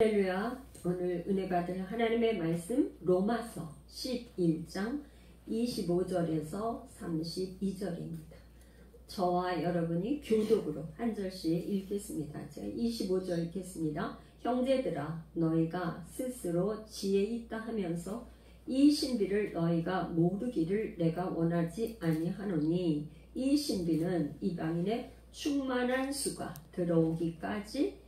할렐루야. 오늘 은혜 받을 하나님의 말씀 로마서 11장 25절에서 32절입니다. 저와 여러분이 교독으로 한 절씩 읽겠습니다. 제가 25절 읽겠습니다. 형제들아, 너희가 스스로 지혜 있다 하면서 이 신비를 너희가 모르기를 내가 원하지 아니하노니, 이 신비는 이방인의 충만한 수가 들어오기까지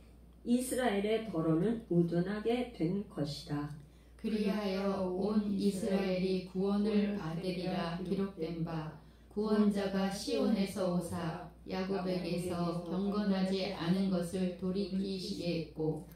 이스라엘의 더러는 우둔하게 된 것이라. 그리하여 온 이스라엘이 구원을 받으리라 기록된 바, 구원자가 시온에서 오사 야곱에게서 경건하지 않은 것을 돌이키시겠고,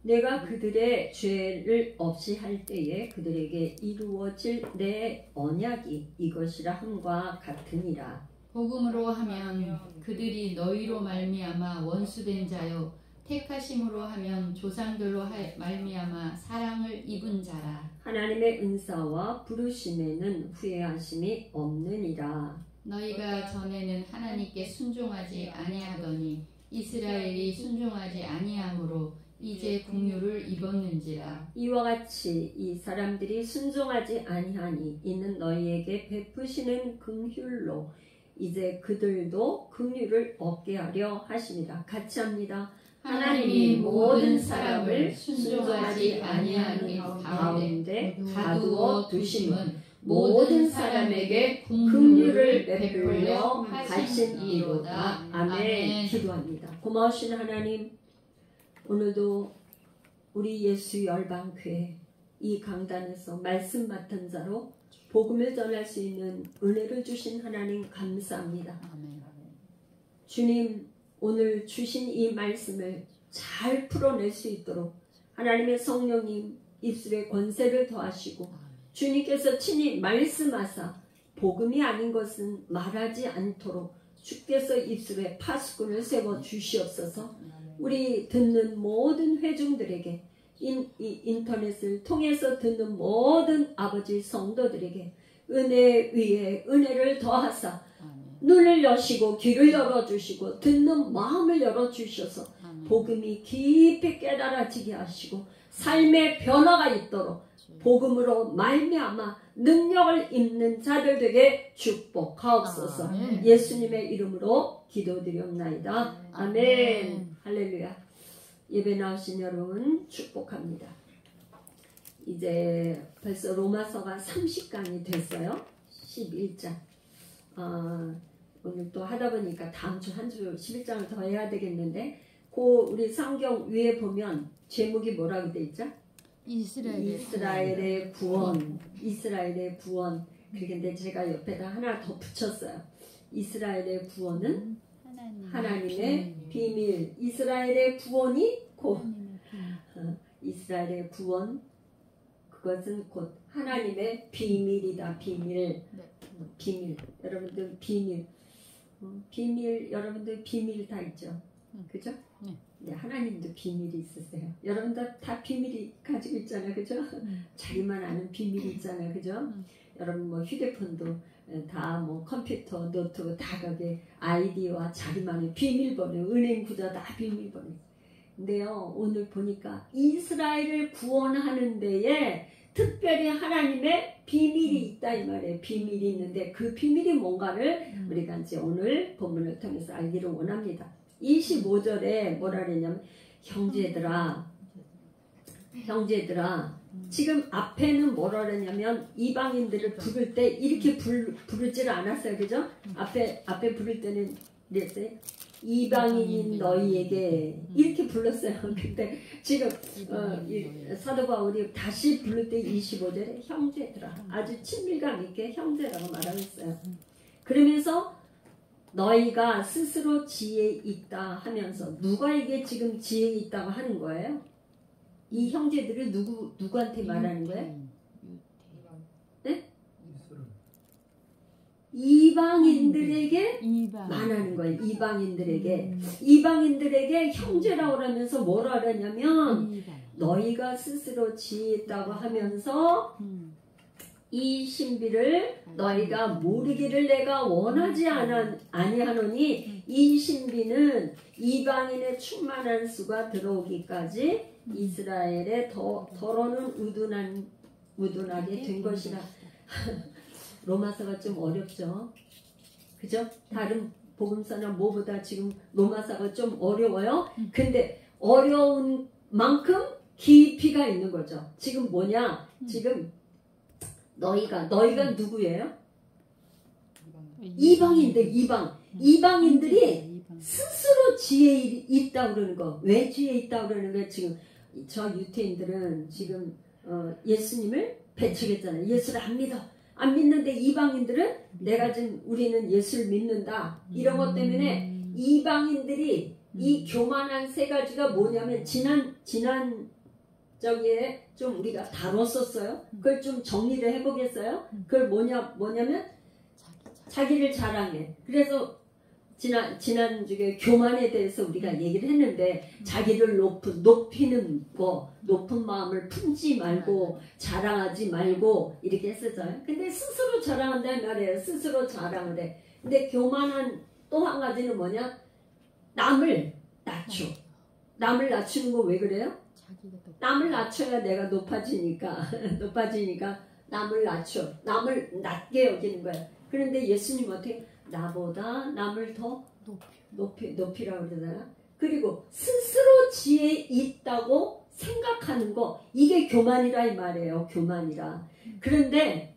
내가 그들의 죄를 없이 할 때에 그들에게 이루어질 내 언약이 이것이라 함과 같으니라. 복음으로 하면 그들이 너희로 말미암아 원수된 자요, 택하심으로 하면 조상들로 말미암아 사랑을 입은 자라. 하나님의 은사와 부르심에는 후회하심이 없느니라. 너희가 전에는 하나님께 순종하지 아니하더니 이스라엘이 순종하지 아니하므로 이제 긍휼을 입었는지라. 이와 같이 이 사람들이 순종하지 아니하니 이는 너희에게 베푸시는 긍휼로 이제 그들도 긍휼을 얻게 하려 하심이라. 같이 합니다. 하나님이 모든 사람을 순종하지 아니하는 가운데 가두어 두심은 모든 사람에게 긍휼을 베풀려 하심이로다. 아멘. 기도합니다. 고마우신 하나님, 오늘도 우리 예수 열방교회 이 강단에서 말씀 맡은 자로 복음을 전할 수 있는 은혜를 주신 하나님 감사합니다. 주님, 오늘 주신 이 말씀을 잘 풀어낼 수 있도록 하나님의 성령님 입술에 권세를 더하시고 주님께서 친히 말씀하사 복음이 아닌 것은 말하지 않도록 주께서 입술에 파수꾼을 세워 주시옵소서. 우리 듣는 모든 회중들에게 인터넷을 통해서 듣는 모든 아버지 성도들에게 은혜 위에 은혜를 더하사 눈을 여시고 귀를 열어주시고 듣는 마음을 열어주셔서 복음이 깊이 깨달아지게 하시고 삶의 변화가 있도록 복음으로 말미암아 능력을 입는 자들 되게 축복하옵소서. 예수님의 이름으로 기도드리옵나이다. 아멘. 할렐루야. 예배 나오신 여러분 축복합니다. 이제 벌써 로마서가 30강이 됐어요. 11장. 오늘 또 하다 보니까 다음 주 한 주 11장을 더 해야 되겠는데, 우리 성경 위에 보면 제목이 뭐라고 돼 있죠? 이스라엘의 구원. 이스라엘의 구원. 그런데 제가 옆에다 하나 더 붙였어요. 이스라엘의 구원은 하나님의 비밀. 이스라엘의 구원이 곧 이스라엘의 구원, 그것은 곧 하나님의 비밀이다. 비밀. 비밀. 여러분들 비밀. 비밀, 여러분들 비밀 다 있죠? 그죠? 네, 하나님도 비밀이 있으세요. 여러분들 다 비밀이 가지고 있잖아요. 그죠? 자기만 아는 비밀이 있잖아요. 그죠? 여러분 뭐 휴대폰도 다 뭐 컴퓨터, 노트북 다 거기에 아이디와 자기만의 비밀번호, 은행 구자 다 비밀번호. 근데요, 오늘 보니까 이스라엘을 구원하는 데에 특별히 하나님의 비밀이 있다 이 말이에요. 비밀이 있는데 그 비밀이 뭔가를 우리가 이제 오늘 본문을 통해서 알기를 원합니다. 25절에 뭐라 그랬냐면 형제들아 지금 앞에는 뭐라 그랬냐면 이방인들을 부를 때 이렇게 부르지를 않았어요. 그죠? 앞에 부를 때는 이랬어요. 이방인인 너희에게 이렇게 불렀어요. 근데 지금 사도 바울이 다시 부를 때 25절에 형제들아, 아주 친밀감 있게 형제라고 말하고 있어요. 그러면서 너희가 스스로 지혜 있다 하면서 누가 이게 지금 지혜 있다고 하는 거예요? 이 형제들을 누구한테 말하는 거예요? 네? 이방인들에게 말하는 거예요. 이방인들에게 형제라고 하면서 뭐라 하냐면 너희가 스스로 지혜 있다고 하면서 이 신비를 너희가 모르기를 내가 원하지 아니하노니 이 신비는 이방인의 충만한 수가 들어오기까지 이스라엘의 더러는 우둔하게 된 것이라. 로마서가 좀 어렵죠. 그죠? 다른 복음서나 뭐보다 지금 로마서가 좀 어려워요. 근데 어려운 만큼 깊이가 있는 거죠. 지금 뭐냐? 지금 너희가 누구예요? 이방인들이 스스로 지혜 있다고 그러는 거. 왜 지혜 있다고 그러는 거예요? 지금 저 유태인들은 지금 예수님을 배척했잖아요. 예수를 안 믿어. 안 믿는데 이방인들은 내가 지금 우리는 예수를 믿는다. 이런 것 때문에 이방인들이 이 교만한 세 가지가 뭐냐면 지난 저기에 좀 우리가 다뤘었어요. 그걸 좀 정리를 해보겠어요? 그걸 뭐냐면 자기를 자랑해. 그래서 지난 주에 교만에 대해서 우리가 얘기를 했는데 자기를 높이는 거, 높은 마음을 품지 말고 자랑하지 말고 이렇게 했었잖아요. 근데 스스로 자랑한다는 말이에요. 스스로 자랑을 해. 근데 교만한 또 한 가지는 뭐냐? 남을 낮춰. 남을 낮추는 거 왜 그래요? 남을 낮춰야 내가 높아지니까 남을 낮춰. 남을 낮게 여기는 거야. 그런데 예수님 어떻게 나보다 남을 더 높이라고 그러잖아. 그리고 스스로 지혜 있다고 생각하는 거, 이게 교만이라 이 말이에요. 교만이라. 그런데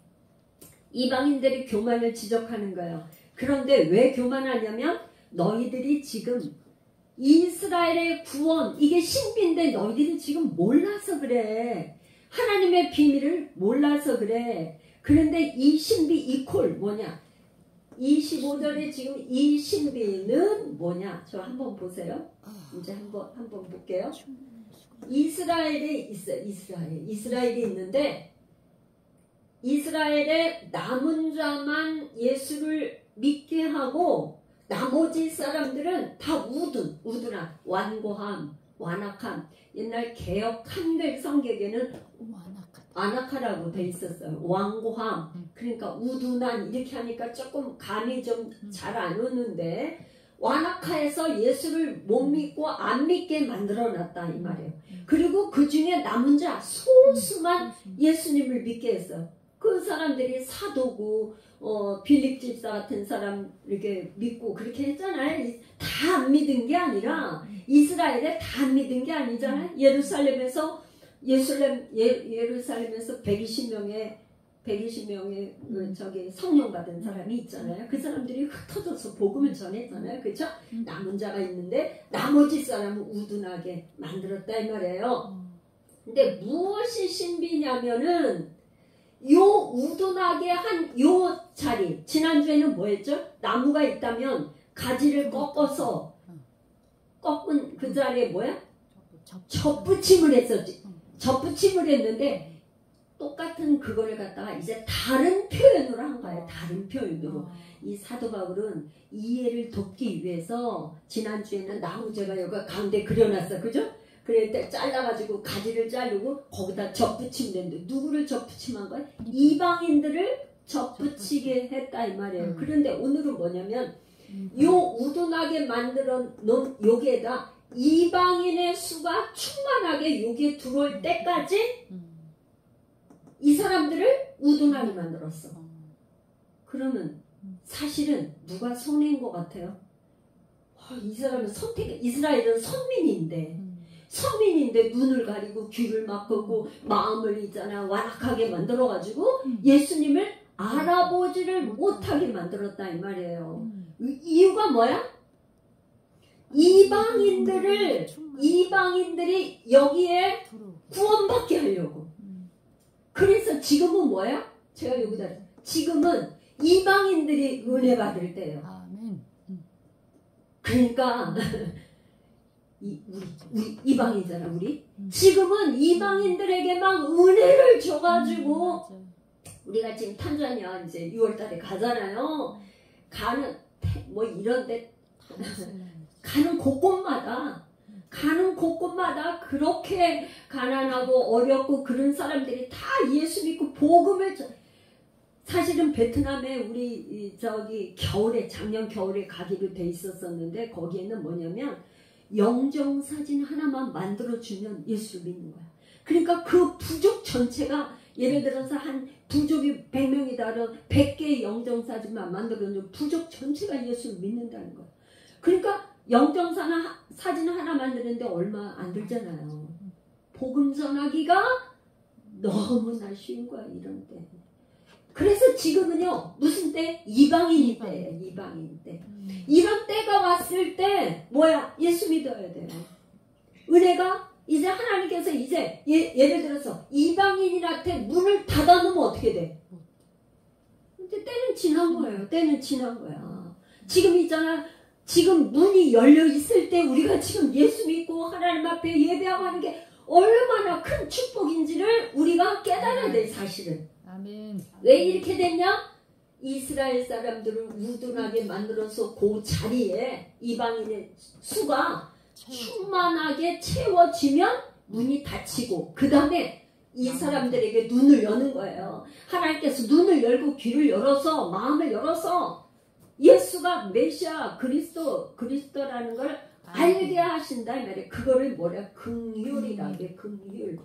이방인들이 교만을 지적하는 거예요. 그런데 왜 교만하냐면 너희들이 지금 이스라엘의 구원, 이게 신비인데 너희들이 지금 몰라서 그래. 하나님의 비밀을 몰라서 그래. 그런데 이 신비 이퀄 뭐냐? 25절에 지금 이 신비는 뭐냐? 저 한번 보세요. 이제 한번 볼게요. 이스라엘이 있어요. 이스라엘이 있는데 이스라엘의 남은 자만 예수를 믿게 하고 나머지 사람들은 다 우둔한 완악함. 옛날 개혁 한글 성경에는 완악하라고 돼 있었어요. 완고함. 그러니까 우둔한 이렇게 하니까 조금 감이 좀 잘 안 오는데 완악해서 예수를 못 믿고 안 믿게 만들어놨다 이 말이에요. 그리고 그 중에 남은 자 소수만 예수님을 믿게 했어요. 그 사람들이 사도고 빌립 집사 같은 사람 이렇게 믿고 그렇게 했잖아요. 다 안 믿은 게 아니라 이스라엘에 다 안 믿은 게 아니잖아요. 예루살렘에서 120명의 저기 성령 받은 사람이 있잖아요. 그 사람들이 흩어져서 복음을 전했잖아요. 그렇죠? 남은 자가 있는데 나머지 사람은 우둔하게 만들었다 이 말이에요. 근데 무엇이 신비냐면은 요 우둔하게 한 요 자리, 지난주에는 뭐 했죠? 나무가 있다면 가지를 꺾어서 꺾은 그 자리에 뭐야? 접붙임을 했었지. 접붙임을 했는데 똑같은 그거를 갖다가 이제 다른 표현으로 한 거예요. 다른 표현으로. 이 사도 바울은 이해를 돕기 위해서 지난주에는 나무재가 여기 가운데 그려놨어. 그죠? 그럴 때 잘라가지고 가지를 자르고 거기다 접붙임된데 누구를 접붙임한 거야? 이방인들을 접붙이게 했다 이 말이에요. 그런데 오늘은 뭐냐면 요 우둔하게 만들어 놓은 여기에다 이방인의 수가 충만하게 여기에 들어올 때까지 이 사람들을 우둔하게 만들었어. 그러면 사실은 누가 손해인 것 같아요? 이 사람은 이스라엘은 선민인데 눈을 가리고 귀를 막고 마음을 있잖아 완악하게 만들어가지고 예수님을 알아보지를 못하게 만들었다 이 말이에요. 이유가 뭐야? 이방인들이 여기에 구원받게 하려고. 그래서 지금은 뭐야? 제가 여기다 지금은 이방인들이 은혜 받을 때예요. 그러니까 우리 이방이잖아 우리. 지금은 이방인들에게만 은혜를 줘가지고 우리가 지금 탄자니아 이제 6월달에 가잖아요. 가는 뭐 이런데 가는 곳곳마다 그렇게 가난하고 어렵고 그런 사람들이 다 예수 믿고 복음을 사실은 베트남에 우리 저기 겨울에 작년 겨울에 가기로 돼 있었었는데 거기에는 뭐냐면 영정사진 하나만 만들어주면 예수를 믿는 거야. 그러니까 그 부족 전체가 예를 들어서 한 부족이 100명이다 그러면 100개의 영정사진만 만들어주면 부족 전체가 예수를 믿는다는 거야. 그러니까 영정사진 하나 만드는데 얼마 안 들잖아요. 복음 전하기가 너무나 쉬운 거야 이런 때. 그래서 지금은요 무슨 때? 이방인 때예요. 이방인 때. 이런 때가 왔을 때 뭐야? 예수 믿어야 돼요. 은혜가 이제 하나님께서 이제 예를 들어서 이방인한테 문을 닫아놓으면 어떻게 돼? 이제 때는 지난 거예요. 때는 지난 거야. 지금 있잖아. 지금 문이 열려 있을 때 우리가 지금 예수 믿고 하나님 앞에 예배하고 하는 게 얼마나 큰 축복인지를 우리가 깨달아야 돼 사실은. 아멘. 왜 이렇게 됐냐? 이스라엘 사람들을 우둔하게 만들어서 그 자리에 이방인의 수가 충만하게 채워지면 문이 닫히고 그 다음에 이 사람들에게 눈을 여는 거예요. 하나님께서 눈을 열고 귀를 열어서 마음을 열어서 예수가 메시아 그리스도라는 걸 알게 하신다 이 말이에요. 그거를 뭐래? 긍휼이라고 해. 긍휼.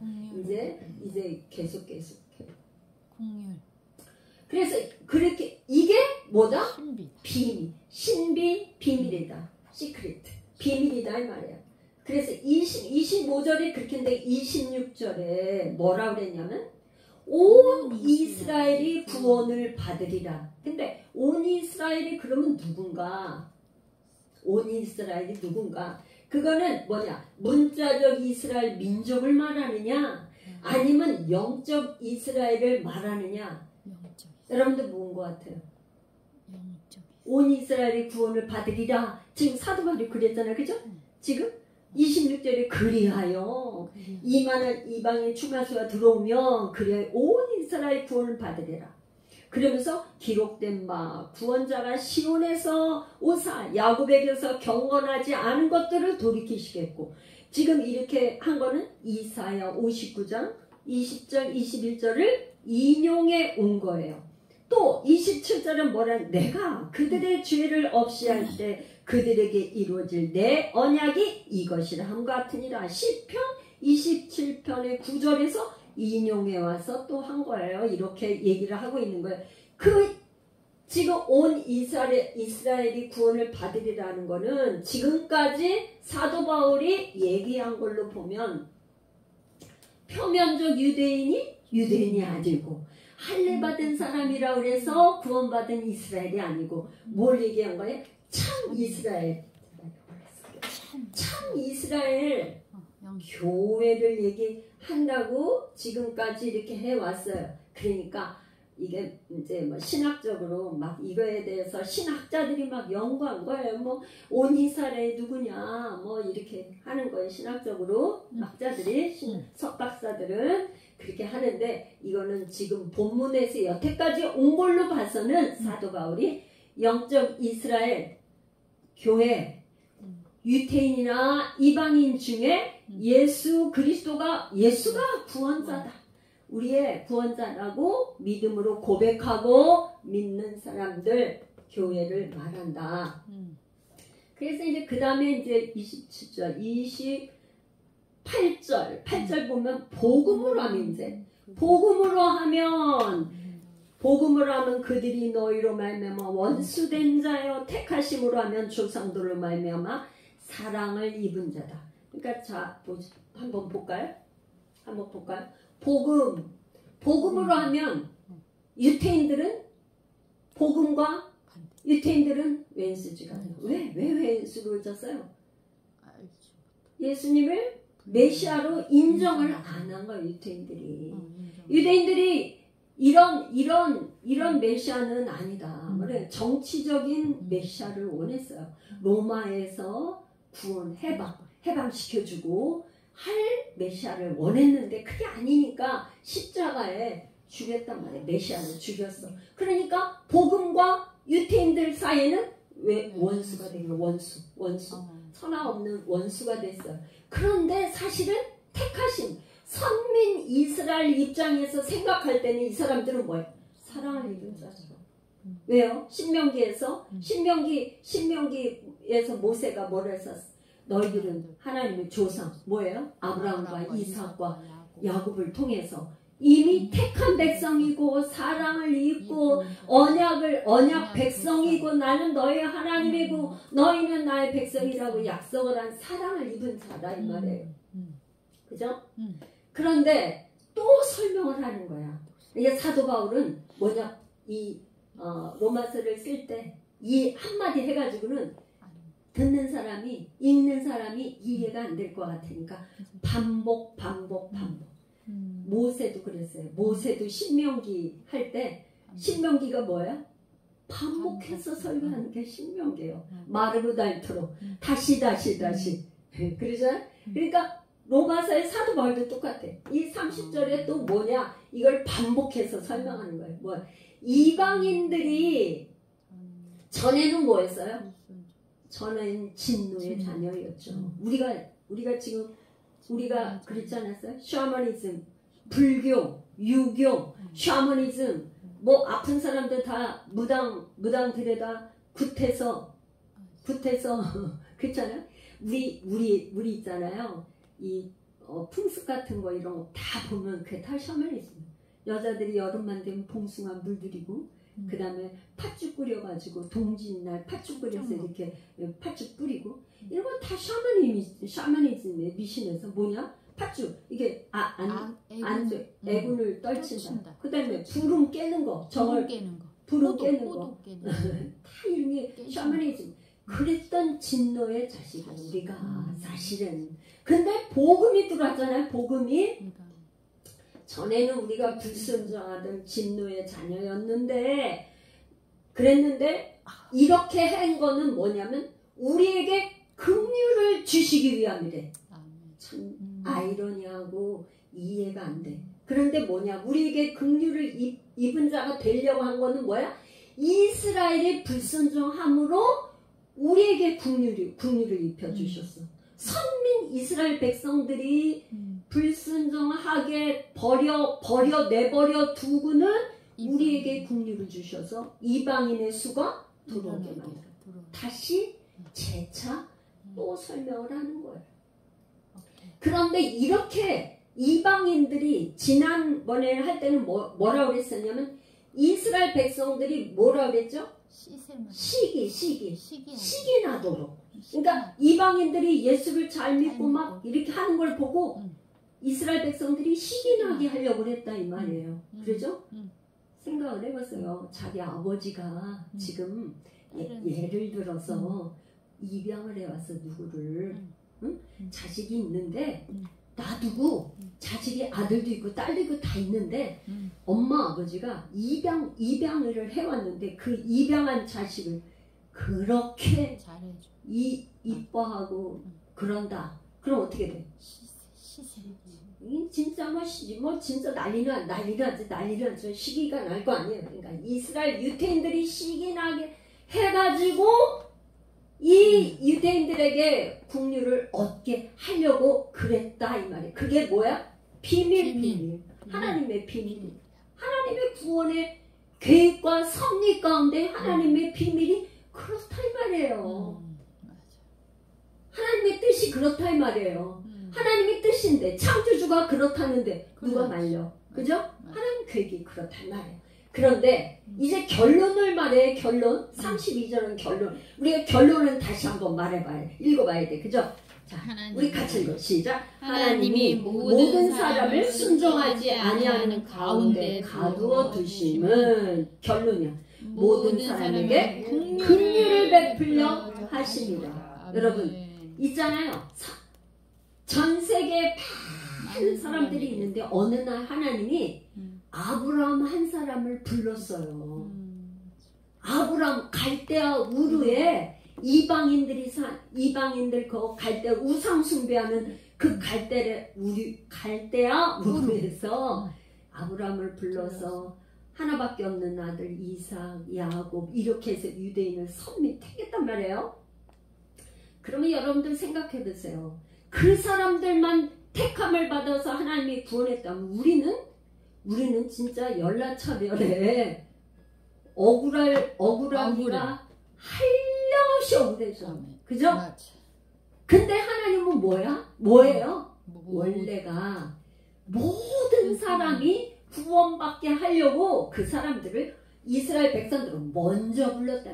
이제 계속 긍휼. 그래서 그렇게 이게 뭐다? 신비. 신비 비밀이다. 시크릿. 비밀이다 이 말이야. 그래서 25절에 그렇게 했는데 26절에 뭐라고 그랬냐면 온 이스라엘이 구원을 받으리라. 근데 온 이스라엘이 그러면 누군가? 온 이스라엘이 누군가? 그거는 뭐냐? 문자적 이스라엘 민족을 말하느냐? 아니면 영적 이스라엘을 말하느냐? 여러분들 뭔 것 같아요? 온 이스라엘이 구원을 받으리라. 지금 사도 바울이 그랬잖아요. 그죠? 지금 26절에 그리하여 이만한 이방인 충만수가 들어오면 그리하여 온 이스라엘 구원을 받으리라. 그러면서 기록된 바 구원자가 시온에서 오사 야곱에게서 경건하지 않은 것들을 돌이키시겠고 지금 이렇게 한 거는 이사야 59장 20절 21절을 인용해 온 거예요. 또 27절은 뭐라? 내가 그들의 죄를 없이 할 때 그들에게 이루어질 내 언약이 이것이라 함과 같으니라. 시편 27편의 9절에서 인용해 와서 또 한 거예요. 이렇게 얘기를 하고 있는 거예요. 지금 온 이스라엘이 구원을 받으리라는 거는 지금까지 사도 바울이 얘기한 걸로 보면 표면적 유대인이 아니고 할례 받은 사람이라 그래서 구원받은 이스라엘이 아니고 뭘 얘기한 거예요? 참 이스라엘. 참 이스라엘 교회를 얘기한다고 지금까지 이렇게 해왔어요. 그러니까 이게 이제 뭐 신학적으로 막 이거에 대해서 신학자들이 막 연구한 거예요. 뭐 온 이스라엘이 누구냐 뭐 이렇게 하는 거예요. 신학적으로 학자들이 석박사들은 그렇게 하는데 이거는 지금 본문에서 여태까지 온 걸로 봐서는 사도 바울이 영적 이스라엘 교회 유태인이나 이방인 중에 예수가 구원자다. 우리의 구원자라고 믿음으로 고백하고 믿는 사람들 교회를 말한다. 그래서 이제 그 다음에 이제 27절, 28절 보면 복음으로 하면 이제 복음으로 하면 그들이 너희로 말미암아 원수된 자여 택하심으로 하면 조상들로 말미암아 사랑을 입은 자다. 그러니까 자 한번 볼까요? 복음으로 하면 유태인들은 왼수지가 아니에요. 왜 왼수로 졌어요? 예수님을 메시아로 인정을 안 한 거예요. 유대인들이 이런 메시아는 아니다. 그래 정치적인 메시아를 원했어요. 로마에서 해방시켜주고 할 메시아를 원했는데 그게 아니니까 십자가에 죽였단 말이에요. 메시아를 죽였어. 그러니까 복음과 유태인들 사이에는 왜 원수가 된 거예요? 원수. 천하 없는 원수가 됐어요. 그런데 사실은 택하신 선민 이스라엘 입장에서 생각할 때는 이 사람들은 뭐예요? 사랑을 입은 자죠. 왜요? 신명기에서 모세가 뭐라 했었어? 너희들은 하나님의 조상 뭐예요? 아브라함과 이삭과 야곱을 통해서 이미 택한 백성이고 사랑을 입고 언약 백성이고 나는 너희의 하나님이고 너희는 나의 백성이라고 약속을 한 사랑을 입은 자다 이 말이에요. 그죠? 그런데 또 설명을 하는 거야. 이게 사도 바울은 뭐냐 이 로마서를 쓸 때 이 한마디 해가지고는 듣는 사람이 읽는 사람이 이해가 안 될 것 같으니까 반복. 모세도 그랬어요. 모세도 신명기 할 때 신명기가 뭐야? 반복해서 설교하는 게 신명기예요. 마르고 닳도록 다시 그러잖아요. 그러니까 로마서의 사도 바울도 똑같아. 이 30절에 또 뭐냐? 이걸 반복해서 설명하는 거예요. 뭐 이방인들이 전에는 뭐였어요? 전에는 진노의 자녀였죠. 우리가 지금 그랬지 않았어요? 샤머니즘, 불교, 유교, 샤머니즘, 뭐 아픈 사람들 다 무당들에다 굿해서 그렇잖아요. 우리 있잖아요. 이 풍습 같은 거 이런 거 다 보면 그게 다 샤머니즘. 여자들이 여름만 되면 봉숭아 물들이고 그 다음에 팥죽 뿌려가지고 동짓날 팥죽 뿌려서 이렇게 팥죽 뿌리고 이런 건 다 샤머니즘의 미신에서 뭐냐? 팥죽 이게 애군을 떨친다. 그 다음에 불은 깨는 거 불은 깨는 거 다 이런 게 샤머니즘. 그랬던 진노의 자식은 우리가 사실은 근데 복음이 들어왔잖아요. 복음이 전에는 우리가 불순종하던 진노의 자녀였는데 그랬는데 이렇게 한 거는 뭐냐면 우리에게 긍휼을 주시기 위함이래. 참 아이러니하고 이해가 안 돼. 그런데 뭐냐 우리에게 긍휼을 입은 자가 되려고 한 거는 뭐야? 이스라엘의 불순종함으로 우리에게 긍휼을 입혀주셨어. 선민 이스라엘 백성들이 불순종하게 내버려 두고는 우리에게 긍휼을 주셔서 이방인의 수가 들어오게 만들어. 다시 재차 또 설명을 하는 거예요. 그런데 이렇게 이방인들이 지난번에 할 때는 뭐라고 그랬었냐면 이스라엘 백성들이 뭐라고 그랬죠? 시기 나도록. 그러니까 이방인들이 예수를 잘 믿고 막 이렇게 하는 걸 보고 이스라엘 백성들이 시기 나게 하려고 했다 이 말이에요. 그러죠? 생각을 해봤어요. 자기 아버지가 지금 예를 들어서 입양을 해와서 누구를 자식이 있는데 놔두고 자식이 아들도 있고 딸도 있고 다 있는데 엄마 아버지가 입양을 해왔는데 그 입양한 자식을 그렇게 이뻐하고 그런다. 그럼 어떻게 돼? 진짜 진짜 난리나 시기가 날 거 아니에요. 그러니까 이스라엘 유대인들이 시기 나게 해가지고 이 유대인들에게 긍휼을 얻게 하려고 그랬다 이 말이에요. 그게 뭐야? 비밀. 하나님의 비밀. 하나님의 구원의 계획과 섭리 가운데 하나님의 비밀이 그렇다 이 말이에요. 하나님의 뜻이 그렇다 이 말이에요. 하나님의 뜻인데 창조주가 그렇다는데 누가 말려? 그죠? 하나님 계획이 그렇다 이 말이에요. 그런데 이제 결론을 말해. 결론 32절은 결론. 우리가 결론은 다시 한번 말해봐야 돼. 읽어봐야 돼. 그죠? 자, 우리 같이 읽어. 시작. 하나님이 모든 사람을 순종하지 아니하는 가운데 가두어 두심은 결론이야. 모든 사람에게 긍휼을 베풀려 하십니다. 여러분 있잖아요. 전 세계에 많은 사람들이 있는데 어느 날 하나님이 아브라함 한 사람을 불렀어요. 아브라함 갈대아 우르에 이방인들 그 갈대아 우상 숭배하는 그 갈대아 우르에서 아브라함을 불러서 하나밖에 없는 아들 이삭, 야곱 이렇게 해서 유대인을 택했단 말이에요. 그러면 여러분들 생각해 보세요. 그 사람들만 택함을 받아서 하나님이 구원했다면 우리는 우리는 진짜 연락차별에 억울하기가 한량없이 억울해져. 그죠? 맞아. 근데 하나님은 뭐예요? 원래가 모든 사람이 구원받게 하려고 그 사람들을 이스라엘 백성들은 먼저 불렀다.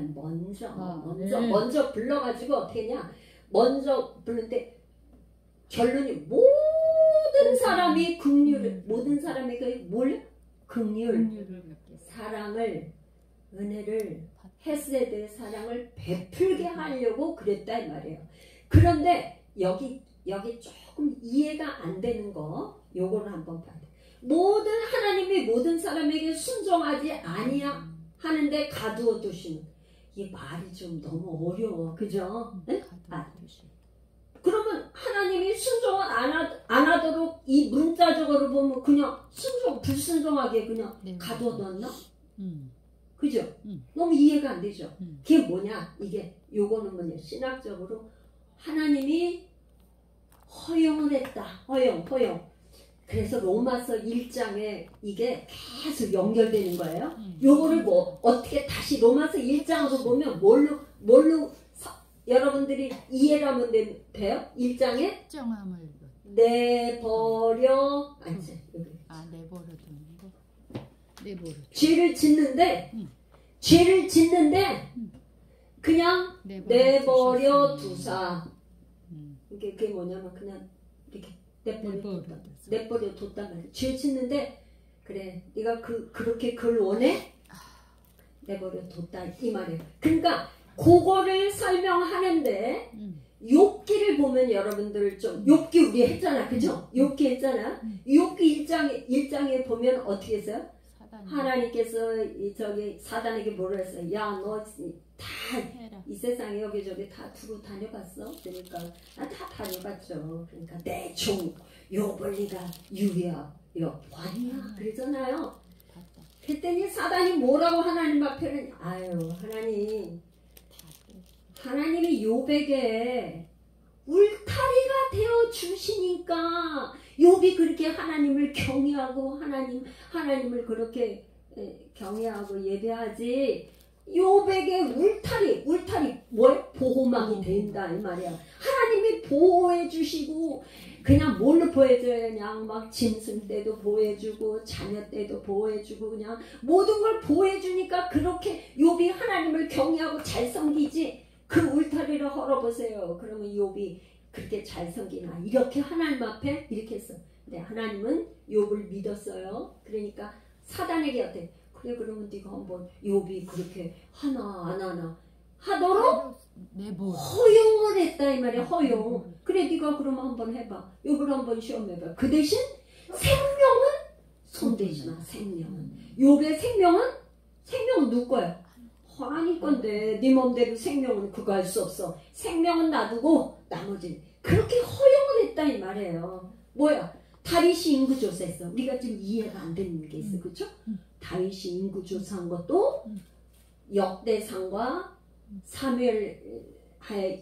먼저 불러가지고 어떻게 했냐? 먼저 부르는데 결론이 모든 사람이 모든 사람에게 뭘? 긍휼, 사랑을, 은혜를, 헤세드의 사랑을 베풀게 하려고 그랬다 이 말이에요. 그런데 여기 조금 이해가 안 되는 거 요거를 한번 봐야 돼. 하나님이 모든 사람에게 순종하지 아니야 하는데 가두어 두시는 이 말이 좀 너무 어려워. 그죠? 네? 그러면 하나님이 순종을 안 하도록 이 문자적으로 보면 그냥 불순종하게 그냥 가두어 놨나? 그죠? 너무 이해가 안 되죠? 그게 뭐냐? 요거는 뭐냐? 신학적으로 하나님이 허용을 했다. 허용. 그래서 로마서 1장에 이게 계속 연결되는 거예요. 요거를 어떻게 다시 로마서 1장으로 보면 뭘로 여러분들이 이해를 하면 돼요? 1장에 내버려 죄를 짓는데 그냥 내버려 두사. 그게 뭐냐면 그냥 이렇게 내버려 뒀단 말이야. 죄 짓는데 그래 네가 그렇게 그걸 원해? 내버려 뒀다 이 말이에요. 그러니까 그거를 설명하는데 욥기를 보면 여러분들 좀 욥기 우리 했잖아. 그죠? 욥기 했잖아. 욥기 1장에 보면 어떻게 했어요? 하나님께서 사단에게 뭐라 했어요? 야, 너 다 이 세상에 여기저기 다 두고 다녀봤어? 그러니까 다 다녀봤죠. 그러니까 내 종 욥을 네가 봤냐? 그러잖아요. 그랬더니 사단이 뭐라고 하나님 앞에는 하나님이 욥에게 울타리가 되어 주시니까 욥이 그렇게 하나님을 경외하고 하나님을 그렇게 경외하고 예배하지. 욥에게 울타리 뭐예요? 보호막이 된다 이 말이야. 하나님이 보호해 주시고 그냥 뭘로 보호해줘요? 그냥 막 짐승 때도 보호해주고 자녀 때도 보호해주고 그냥 모든 걸 보호해주니까 그렇게 욥이 하나님을 경외하고 잘 섬기지. 그 울타리를 헐어보세요. 그러면 욥이 그렇게 잘 섬기나? 이렇게 하나님 앞에 이렇게 했어. 근데 하나님은 욥을 믿었어요. 그러니까 사단에게 어때? 그래 그러면 네가 한번 욥이 그렇게 하나 안 하나 하도록 허용을 했다 이 말이야. 허용. 그래 네가 그러면 한번 해봐. 욥을 한번 시험해봐. 그 대신 생명은 손대지 마. 생명은 욥의 생명은 누구 거야? 하나님 건데 네 맘대로 생명은 그거 할 수 없어. 생명은 놔두고 나머지는 그렇게 허용을 했다 이 말이에요. 뭐야? 다윗이 인구조사했어. 우리가 좀 이해가 안 되는 게 있어. 그렇죠? 다윗이 인구조사한 것도 역대상과 사무엘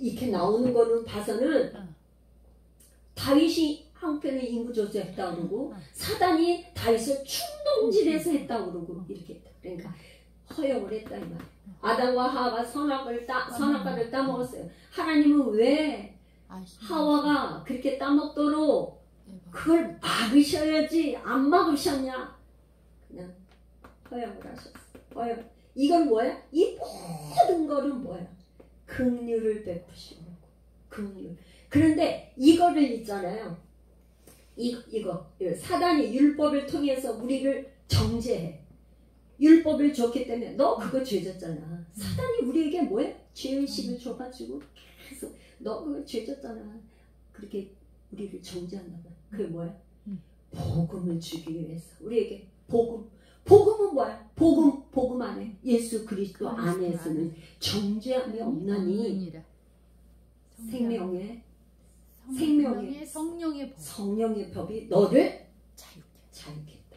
이렇게 나오는 거는 봐서는 다윗이 한편에 인구조사했다고 그러고 사단이 다윗을 충동질해서 했다고 그러고 이렇게 했다. 그러니까 허용을 했다 이 말이야. 아담과 하와가 선악과를 따먹었어요. 하나님은 왜 하와가 그렇게 따먹도록 그걸 막으셔야지 안 막으셨냐? 그냥 허용을 하셨어. 허용. 이건 뭐야? 이 모든 거는 뭐야? 긍휼을 베푸시는 거고. 긍휼. 그런데 이거를 있잖아요. 이거 사단이 율법을 통해서 우리를 정죄해. 율법을 줬기 때문에 너 그거 죄졌잖아. 사단이 우리에게 뭐야? 죄의식을 줘가지고 계속 너 그거 죄졌잖아. 그렇게 우리를 정죄한단 말이야. 그게 뭐야? 복음을 주기 위해서 우리에게 복음은 뭐야? 복음 안에 예수 그리스도 안에서는 정죄함이 없나니 생명의 성령의 법이 너를 자유케 했다.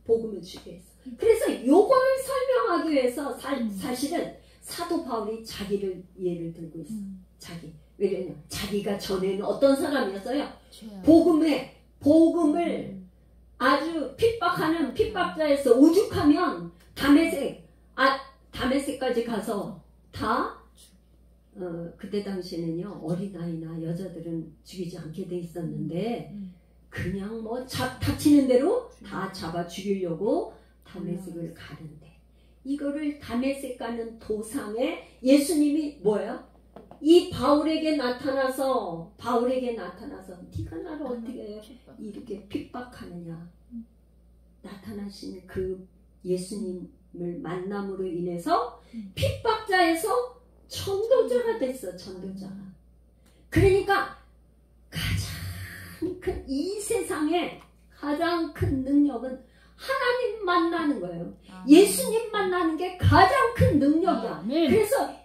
복음을 주기 위해서. 그래서 요거를 설명하기 위해서 사실은 사도 바울이 자기를 예를 들고 있어. 왜냐면 자기가 전에는 어떤 사람이었어요? 복음을 아주 핍박하는 핍박자에서 오죽하면 다메섹까지 가서 다 그때 당시에는요 어린아이나 여자들은 죽이지 않게 돼 있었는데 그냥 뭐 다치는 대로 다 잡아 죽이려고 다메섹을 가는데 이거를 다메섹 가는 도상에 예수님이 뭐야? 이 바울에게 나타나서 네가 나를 어떻게 이렇게 픽박하느냐 나타나신 그 예수님을 만남으로 인해서 픽박자에서 전도자가 됐어. 전도자가. 그러니까 가장 큰 이 세상에 가장 큰 능력은 하나님 만나는 거예요. 예수님 만나는 게 가장 큰 능력이야. 그래서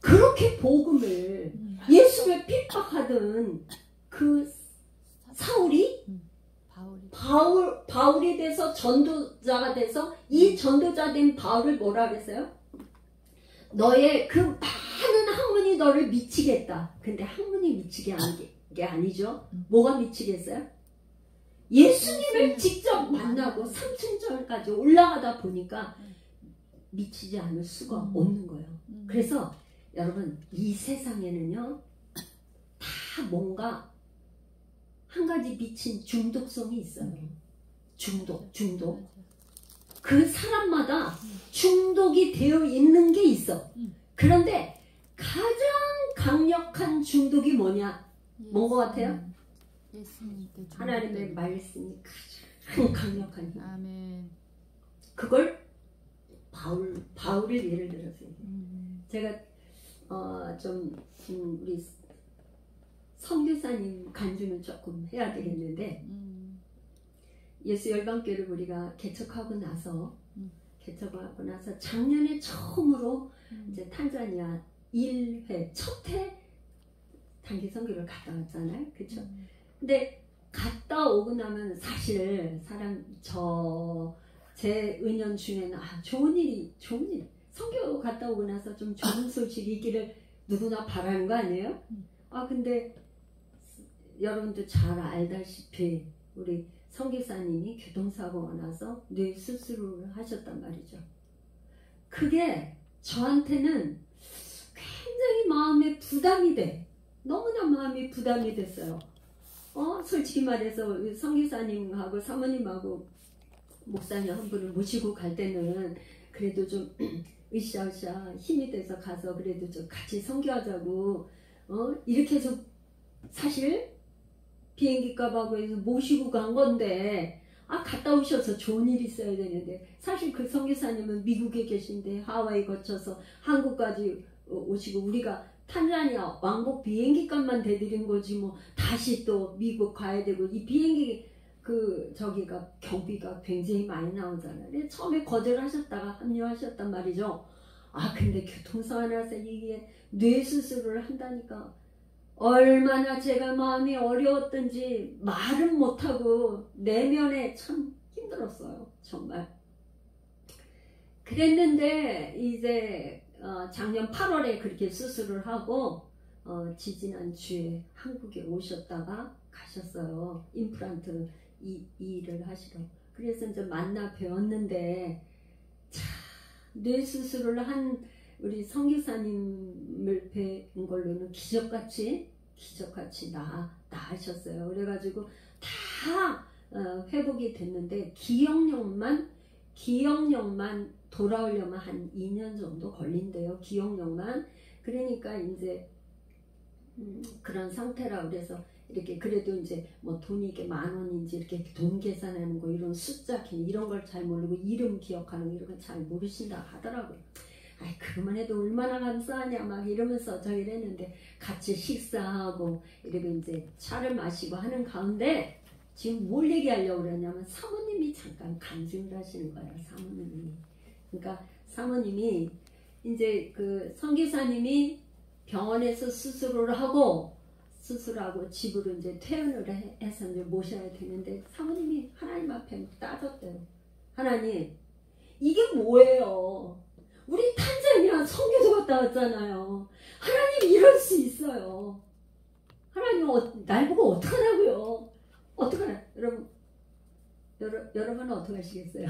그렇게 복음을 예수를 핍박하던 그 사울이 바울이 돼서 전도자가 돼서 이 전도자 된 바울을 뭐라 그랬어요? 너의 그 많은 학문이 너를 미치겠다. 근데 학문이 미치게 하는 게 아니죠. 뭐가 미치겠어요? 예수님을 직접 만나고 3층절까지 올라가다 보니까 미치지 않을 수가 없는 거예요. 그래서 여러분 이 세상에는요 다 뭔가 한 가지 미친 중독성이 있어요. 중독. 그 사람마다 중독이 되어 있는 게 있어. 그런데 가장 강력한 중독이 뭐냐? 뭔 것 같아요? 하나님의 말씀이 가장 강력한 힘. 아멘. 그걸 바울을 예를 들어서 제가 우리 선교사님 간주는 조금 해야 되겠는데 예수 열방교를 우리가 개척하고 나서 작년에 처음으로 이제 탄자니아 1회 첫 회 단기 선교를 갔다 왔잖아요. 그렇죠? 근데 갔다 오고 나면 사실 제 은연 중에는 좋은 일 선교 갔다 오고 나서 좀 좋은 소식이 있기를 누구나 바라는 거 아니에요? 근데 여러분도 잘 알다시피 우리 선교사님이 교통사고가 나서 뇌 수술을 하셨단 말이죠. 그게 저한테는 굉장히 마음에 부담이 돼. 너무나 마음이 부담이 됐어요. 솔직히 말해서 선교사님하고 사모님하고 목사님 한 분을 모시고 갈 때는 그래도 좀 으쌰으쌰 힘이 돼서 가서 그래도 좀 같이 선교하자고 이렇게 해서 사실 비행기 값하고 해서 모시고 간 건데 갔다 오셔서 좋은 일 있어야 되는데 사실 그 선교사님은 미국에 계신데 하와이 거쳐서 한국까지 오시고 우리가 탄자니아 왕복 비행기 값만 대드린 거지 뭐 다시 또 미국 가야 되고 이 비행기 저기가 경비가 굉장히 많이 나오잖아요. 근데 처음에 거절하셨다가 합류하셨단 말이죠. 근데 교통사고 나서 이게 뇌 수술을 한다니까 얼마나 제가 마음이 어려웠던지 말은 못하고 내면에 참 힘들었어요. 정말. 그랬는데 이제 작년 8월에 그렇게 수술을 하고 지지난 주에 한국에 오셨다가 가셨어요. 임플란트 이 일을 하시러. 그래서 이제 만나 뵈었는데 뇌 수술을 한 우리 선교사님을 뵌 걸로는 기적같이 나으셨어요. 그래가지고 다 회복이 됐는데 기억력만 돌아오려면 한 2년 정도 걸린대요. 기억력만. 그러니까 이제 그런 상태라 그래서 이렇게 그래도 이제 뭐 돈이 이게 10,000원인지 이렇게 돈 계산하는 거 이런 숫자 이런 걸 잘 모르고 이름 기억하는 거 이런 걸 잘 모르신다 하더라고요. 그러면 해도 얼마나 감사하냐 막 이러면서 저기 이랬는데 같이 식사하고 이렇게 이제 차를 마시고 하는 가운데 지금 뭘 얘기하려고 그러냐면 사모님이 잠깐 간증을 하시는 거예요. 사모님이. 그러니까 사모님이 이제 그 선교사님이 병원에서 수술하고 집으로 이제 퇴원을 해서 이제 모셔야 되는데 사모님이 하나님 앞에 따졌대요. 하나님, 이게 뭐예요? 우리 탄자니아 선교도 갔다 왔잖아요. 하나님 이럴 수 있어요. 하나님 날 보고 어떡하라고요? 어떡하나? 여러분 여러분은 어떻게 하시겠어요?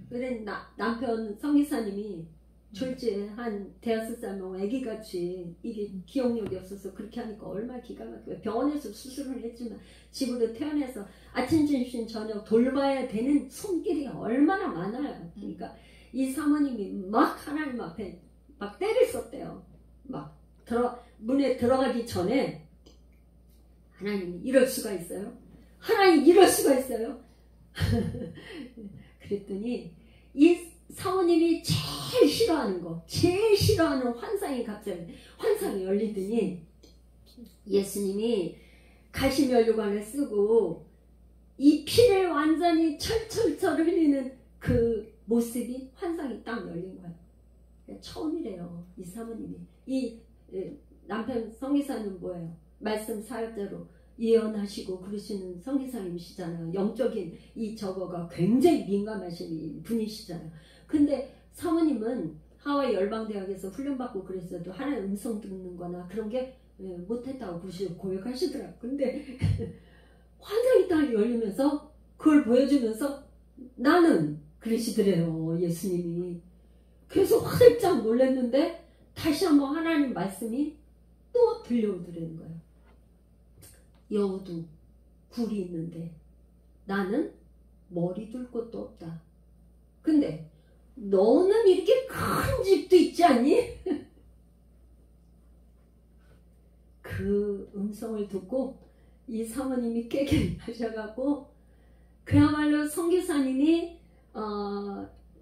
그래 남편 성기사님이 졸지에 한 대여섯 살 먹은 애기같이 이게 기억력이 없어서 그렇게 하니까 얼마나 기가 막혀요. 병원에서 수술을 했지만 집으로 태어나서 아침 점심 저녁 돌봐야 되는 손길이 얼마나 많아요. 그러니까 이 사모님이 막 하나님 앞에 막 때를 썼대요. 막 문에 들어가기 전에 하나님 이럴 수가 있어요? 하나님 이럴 수가 있어요? 그랬더니 이 사모님이 제일 싫어하는 거, 제일 싫어하는 환상이 갑자기 환상이 열리더니 예수님이 가시면류관을 쓰고 이 피를 완전히 철철철 흘리는 그 모습이 환상이 딱 열린 거예요. 처음이래요. 이 사모님이. 이 남편 성기사님 뭐예요? 말씀 사역자로 예언하시고 그러시는 성기사님이시잖아요. 영적인 이 저거가 굉장히 민감하신 분이시잖아요. 근데 사모님은 하와이 열방대학에서 훈련받고 그랬어도 하나의 음성 듣는 거나 그런 게 못했다고 고백하시더라고요. 근데 환상이 딱 열리면서 그걸 보여주면서 나는 그러시더래요. 예수님이. 그래서 활짝 놀랐는데 다시 한번 하나님 말씀이 또 들려오더라는 거예요. 여우도 굴이 있는데 나는 머리 둘 곳도 없다. 근데 너는 이렇게 큰 집도 있지 않니? 그 음성을 듣고 이 사모님이 깨갱하셔갖고 그야말로 선교사님이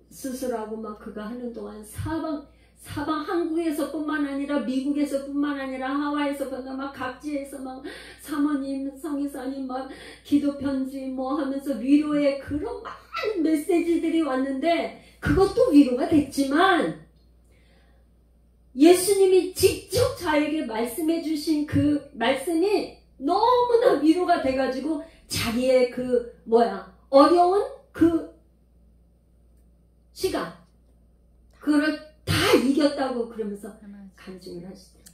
수술하고 막 그거 하는 동안 사방 한국에서뿐만 아니라 미국에서뿐만 아니라 하와이에서뿐만 막 각지에서 막 사모님, 성의사님 막 기도 편지 뭐 하면서 위로의 그런 많은 메시지들이 왔는데 그것도 위로가 됐지만 예수님이 직접 자에게 말씀해 주신 그 말씀이 너무나 위로가 돼가지고 자기의 어려운 그 시간 그거를 다 이겼다고 그러면서 간증을 하시더라고요.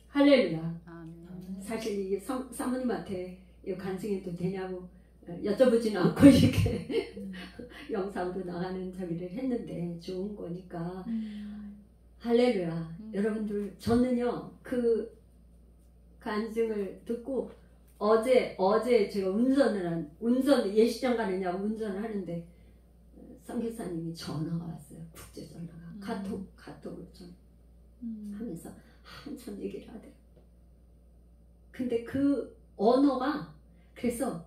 할렐루야. 사실 이게 사모님한테 이 간증해도 되냐고 여쭤보지는 않고 이렇게 영상도 나가는 저기를 했는데 좋은 거니까 할렐루야. 여러분들 저는요 그 간증을 듣고 어제 제가 예식장 가느냐고 운전을 하는데 선교사님이 전화가 왔어요. 국제 전화가 카톡으로 하면서 한참 얘기를 하더라고요. 근데 그 언어가 그래서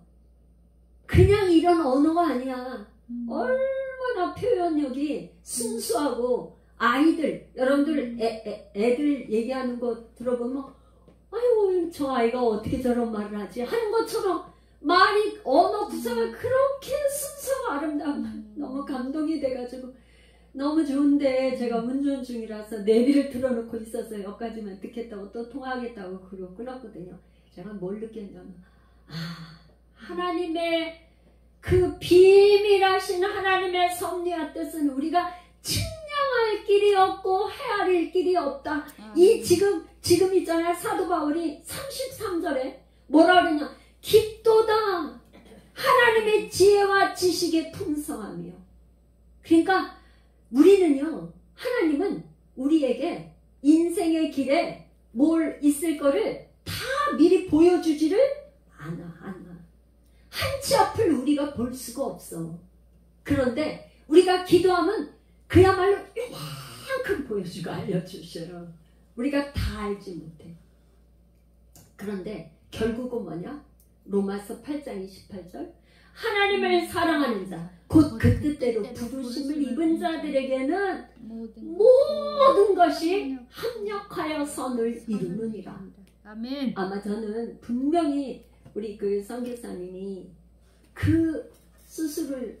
그냥 이런 언어가 아니야. 얼마나 표현력이 순수하고 아이들 여러분들 애들 얘기하는 거 들어보면 아유 저 아이가 어떻게 저런 말을 하지 하는 것처럼 말이 언어 구성을 그렇게 순수하고 아름다운 너무 감동이 돼가지고 너무 좋은데 제가 운전 중이라서 내비를 틀어놓고 있어서 여기까지만 듣겠다고 또 통화하겠다고 그러고 끊었거든요. 제가 뭘 느꼈냐면 하나님의 그 비밀하신 하나님의 섭리와 뜻은 우리가 측량할 길이 없고 헤아릴 길이 없다. 이 지금 있잖아요. 사도 바울이 33절에 뭐라 그러냐. 깊도다 하나님의 지혜와 지식의 풍성함이요. 그러니까 우리는요 하나님은 우리에게 인생의 길에 뭘 있을 거를 다 미리 보여주지를 않아. 한 치 앞을 우리가 볼 수가 없어. 그런데 우리가 기도하면 그야말로 이만큼 보여주고 알려주셔요. 우리가 다 알지 못해. 그런데 결국은 뭐냐? 로마서 8장 28절 하나님을 사랑하는 자 곧 그 뜻대로 부르심을 입은 자들에게는 모든 것이 합력하여 선을 이루느니라. 아멘. 아마 저는 분명히 우리 그 선교사님이 그 수술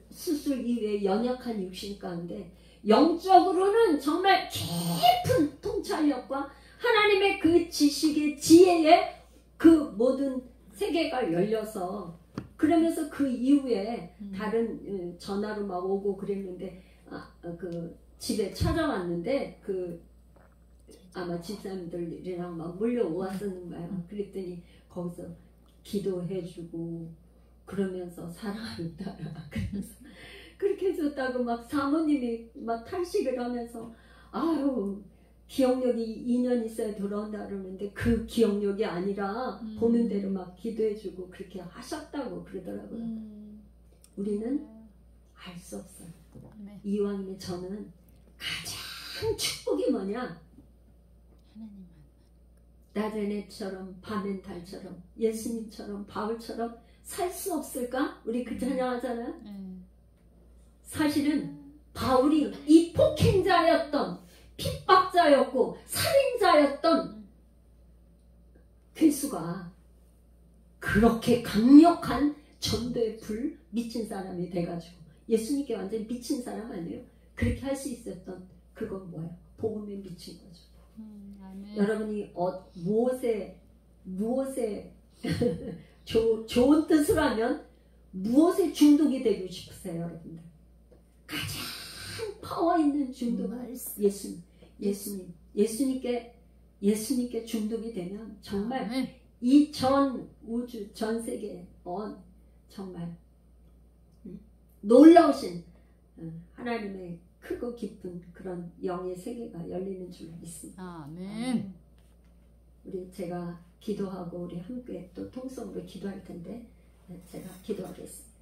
이후에 연약한 육신 가운데 영적으로는 정말 깊은 통찰력과 하나님의 그 지식의 지혜의 그 모든 세계가 열려서 그러면서 그 이후에 다른 전화로 막 오고 그랬는데 그 집에 찾아왔는데 그 아마 집사람들이랑 막 몰려왔었는 거야. 그랬더니 거기서 기도해주고 그러면서 사랑한다. 그래서 그렇게 해줬다고 막 사모님이 막 탄식을 하면서 아유 기억력이 2년 있어야 돌아온다 그러는데 그 기억력이 아니라 보는 대로 막 기도해주고 그렇게 하셨다고 그러더라고요. 우리는 알 수 없어요. 네. 이왕이면 저는 가장 축복이 뭐냐? 하나님 나자렛처럼 밤엔 달처럼 예수님처럼 바울처럼 살 수 없을까? 우리 그 찬양하잖아요. 사실은 바울이 이 폭행자였던 핍박자였고 살인자였던 괴수가 그렇게 강력한 전도의 불 미친 사람이 돼가지고 예수님께 완전히 미친 사람 아니에요? 그렇게 할 수 있었던 그건 뭐예요? 복음에 미친 거죠. 여러분이 무엇에 좋은 뜻을 하면 무엇에 중독이 되고 싶으세요, 여러분들? 가장 파워 있는 중독은 예수님께 중독이 되면 정말 이 전 우주 전 세계 정말 놀라우신 하나님의 크고 깊은 그런 영의 세계가 열리는 줄 믿습니다. 아멘. 제가 기도하고 우리 함께 또 통성으로 기도할 텐데 제가 기도하겠습니다.